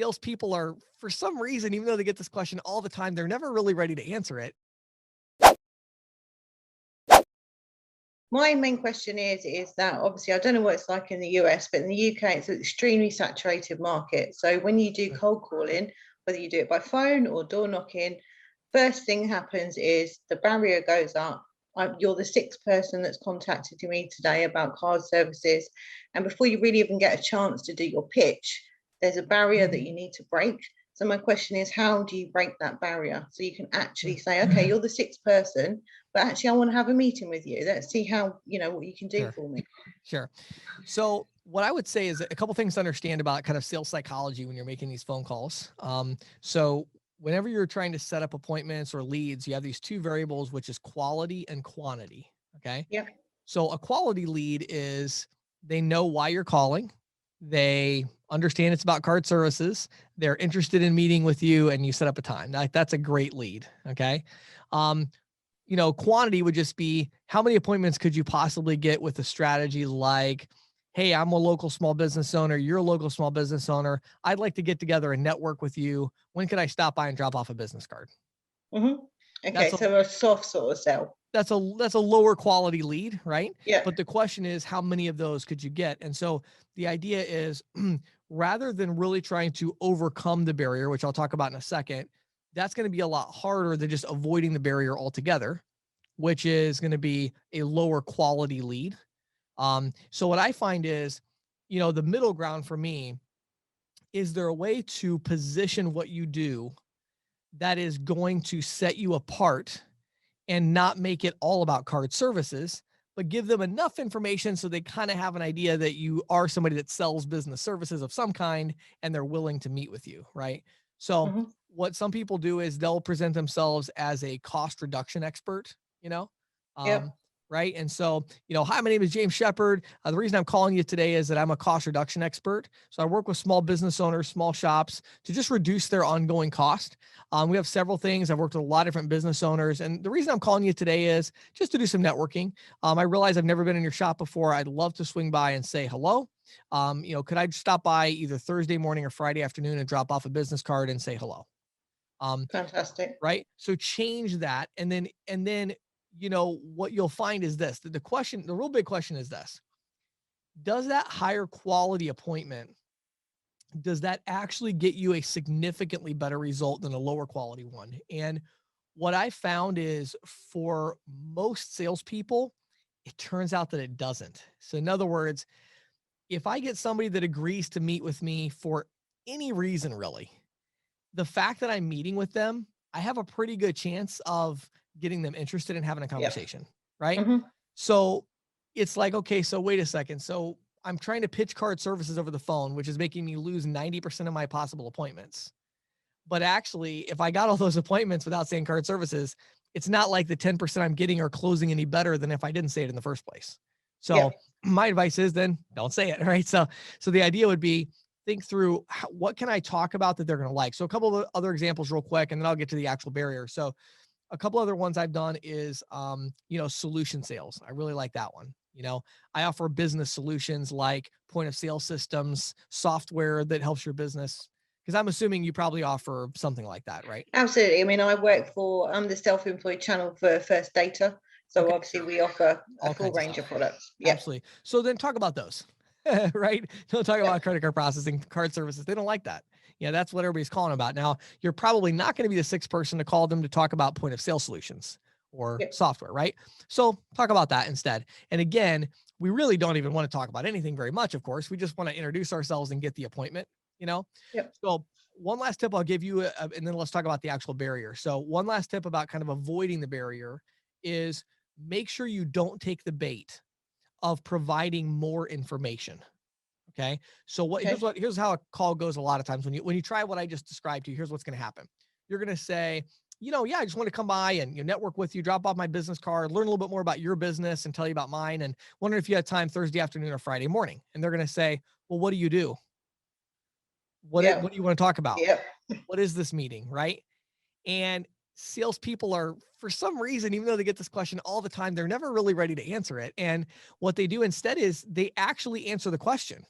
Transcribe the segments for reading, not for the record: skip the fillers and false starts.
salespeople are, for some reason, even though they get this question all the time, they're never really ready to answer it. My main question is that obviously I don't know what it's like in the US, but in the UK it's an extremely saturated market. So when you do cold calling, whether you do it by phone or door knocking, first thing happens is the barrier goes up. You're the sixth person that's contacted me today about card services, and before you really even get a chance to do your pitch, there's a barrier that you need to break. So my question is, how do you break that barrier so you can actually say, okay, you're the sixth person, but actually I want to have a meeting with you. Let's see how, what you can do Sure. for me. Sure. So what I would say is a couple things to understand about kind of sales psychology when you're making these phone calls. So whenever you're trying to set up appointments or leads, you have these two variables, which is quality and quantity. Okay. Yeah. So a quality lead is they know why you're calling. They understand it's about card services. They're interested in meeting with you and you set up a time. That's a great lead. Okay. Um, quantity would just be how many appointments could you possibly get with a strategy like, hey, I'm a local small business owner. You're a local small business owner. I'd like to get together and network with you. When could I stop by and drop off a business card? Mm-hmm. Okay, That's a so a soft sort of sell. that's a lower quality lead, right? Yeah. But the question is, how many of those could you get? And so the idea is rather than really trying to overcome the barrier, which I'll talk about in a second, that's going to be a lot harder than just avoiding the barrier altogether, which is going to be a lower quality lead. So what I find is, the middle ground for me is there a way to position what you do that is going to set you apart and not make it all about card services, but give them enough information so they kind of have an idea that you are somebody that sells business services of some kind and they're willing to meet with you, right? So Mm-hmm. what some people do is they'll present themselves as a cost reduction expert, you know, Yeah. um, right? And so, hi, my name is James Shepard. The reason I'm calling you today is that I'm a cost reduction expert. So I work with small business owners, small shops to just reduce their ongoing cost. We have several things. I've worked with a lot of different business owners. And the reason I'm calling you today is just to do some networking. I realize I've never been in your shop before. I'd love to swing by and say hello. Could I stop by either Thursday morning or Friday afternoon and drop off a business card and say hello? Fantastic. Right. So change that. And then, what you'll find is this, the real big question is this: does that higher quality appointment, does that actually get you a significantly better result than a lower quality one? And what I found is for most salespeople, it turns out that it doesn't. So in other words, if I get somebody that agrees to meet with me for any reason, really, the fact that I'm meeting with them, I have a pretty good chance of getting them interested in having a Yeah. conversation, right? Mm-hmm. So it's like, okay, so wait a second. So I'm trying to pitch card services over the phone, which is making me lose 90% of my possible appointments. But actually, if I got all those appointments without saying card services, it's not like the 10% I'm getting are closing any better than if I didn't say it in the first place. Yeah. So my advice is then don't say it, right? So the idea would be think through what can I talk about that they're going to like. So a couple of other examples real quick, and then I'll get to the actual barrier. So a couple other ones I've done is, solution sales. I really like that one. I offer business solutions like point of sale systems, software that helps your business. Because I'm assuming you probably offer something like that, right? Absolutely. I mean, I'm the self-employed channel for First Data. So Okay. obviously we offer a All full kinds of range stuff. of products. Yeah. Absolutely. So then talk about those, right? Don't talk Yeah. about credit card processing, card services. They don't like that. Yeah, that's what everybody's calling about. Now, you're probably not going to be the sixth person to call them to talk about point of sale solutions or Yeah. software, right? So talk about that instead. And again, we really don't even want to talk about anything very much, of course. We just want to introduce ourselves and get the appointment, you know? Yeah. So one last tip I'll give you, and then let's talk about the actual barrier. So one last tip about kind of avoiding the barrier is make sure you don't take the bait of providing more information. Okay. So Okay. here's how a call goes a lot of times when you try what I just described to you, here's what's going to happen. You're going to say, yeah, I just want to come by and network with you, drop off my business card, learn a little bit more about your business and tell you about mine. And wondering if you had time Thursday afternoon or Friday morning. And they're going to say, well, what do you do? Yeah. What do you want to talk about? Yeah. What is this meeting? Right. And salespeople are, for some reason, even though they get this question all the time, they're never really ready to answer it. And what they do instead is they actually answer the question.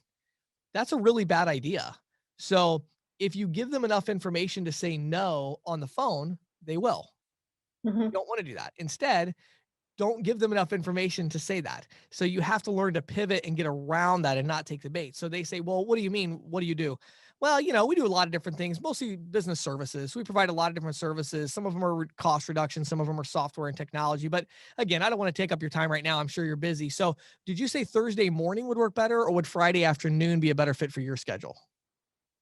That's a really bad idea. So If you give them enough information to say no on the phone, they will. You don't want to do that. Instead, don't give them enough information to say that. So you have to learn to pivot and get around that and not take the bait. So they say, well, what do you mean? What do you do? Well, we do a lot of different things, mostly business services. We provide a lot of different services. Some of them are cost reduction. Some of them are software and technology. But again, I don't want to take up your time right now. I'm sure you're busy. So did you say Thursday morning would work better, or would Friday afternoon be a better fit for your schedule?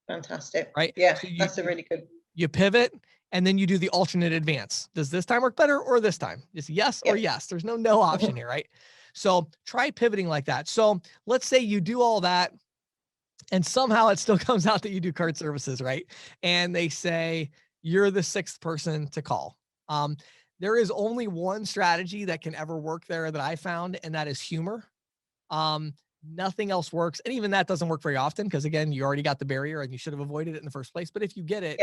Fantastic. Right. Yeah, So that's a really good. you pivot, and then you do the alternate advance. Does this time work better or this time? Just yes or yes. There's no option here, right? So try pivoting like that. So let's say you do all that and somehow it still comes out that you do card services, right? And they say you're the sixth person to call. There is only one strategy that can ever work there that I found, and that is humor. Nothing else works. And even that doesn't work very often because, again, you already got the barrier and you should have avoided it in the first place. But if you get it,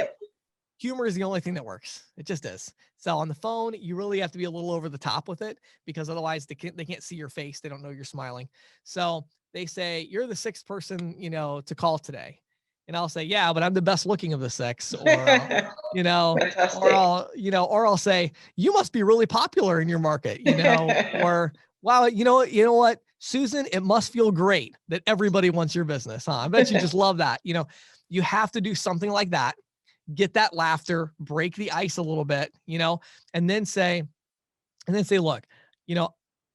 humor is the only thing that works. It just is. So on the phone, you really have to be a little over the top with it, because otherwise they can't see your face. They don't know you're smiling. So they say, you're the sixth person, to call today. And I'll say, yeah, but I'm the best looking of the six, or, or I'll say, you must be really popular in your market, or, wow, you know what, Susan, it must feel great that everybody wants your business, huh? I bet you just love that. You have to do something like that. Get that laughter, break the ice a little bit, and then say, look,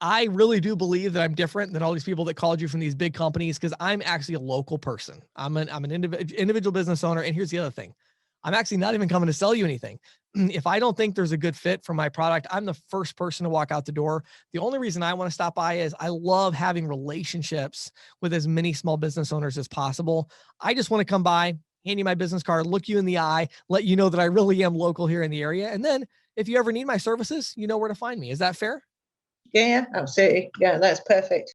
I really do believe that I'm different than all these people that called you from these big companies, because I'm actually a local person. I'm an individual business owner. And here's the other thing. I'm actually not even coming to sell you anything. If I don't think there's a good fit for my product, I'm the first person to walk out the door. The only reason I want to stop by is I love having relationships with as many small business owners as possible. I just want to come by, hand you my business card, look you in the eye, let you know that I really am local here in the area. And then if you ever need my services, you know where to find me. Is that fair? Yeah, absolutely. Yeah, that's perfect.